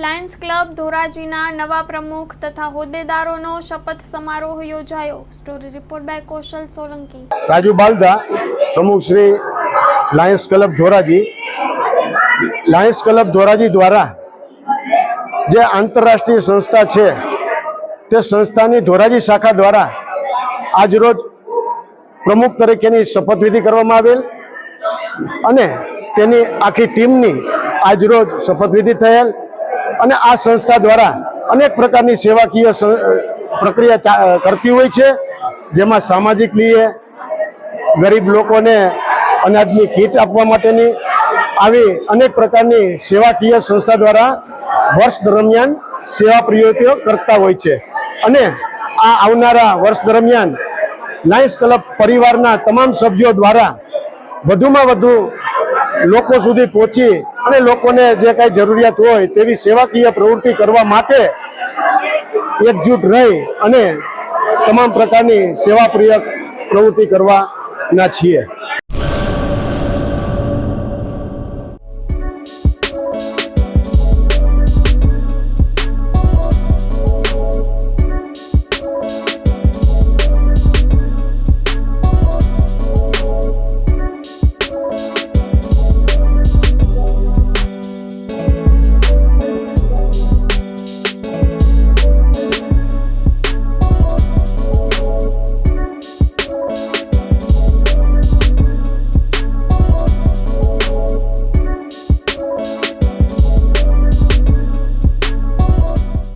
Lions club ધોરાજીના નવા પ્રમુખ તથા હોદ્દેદારોનો શપથ સમારોહ યોજાયો। સ્ટોરી રિપોર્ટ બાય કૌશલ સોલંકી। રાજુ બાલદા, પ્રમુખ Shri Lions club Dhoraji. Lions club Dhoraji દ્વારા જે આંતરરાષ્ટ્રીય સંસ્થા છે તે સંસ્થાની ધોરાજી શાખા દ્વારા આજરોજ પ્રમુખ તરીકેની શપથવિધિ કરવામાં આવેલ અને તેની આખી ટીમની આજરોજ શપથવિધિ થયેલ અને આ સંસ્થા દ્વારા અનેક પ્રકારની સેવાકીય પ્રક્રિયા કરતી હોય છે, જેમાં સામાજિક લીએ ગરીબ લોકોને અનાજની કીટ આપવા માટેની આવી અનેક પ્રકારની સેવાકીય સંસ્થા દ્વારા વર્ષ દરમિયાન સેવા પ્રવૃત્તિઓ કરતા હોય છે અને આ આવનારા વર્ષ દરમિયાન લાયન્સ ક્લબ પરિવારના તમામ સભ્યો દ્વારા વધુમાં વધુ લોકો સુધી પહોંચી અને લોકોને જે કાંઈ જરૂરિયાત હોય તેવી સેવાકીય પ્રવૃત્તિ કરવા માટે એકજૂટ રહી અને તમામ પ્રકારની સેવાપ્રિય પ્રવૃત્તિ કરવાના છીએ।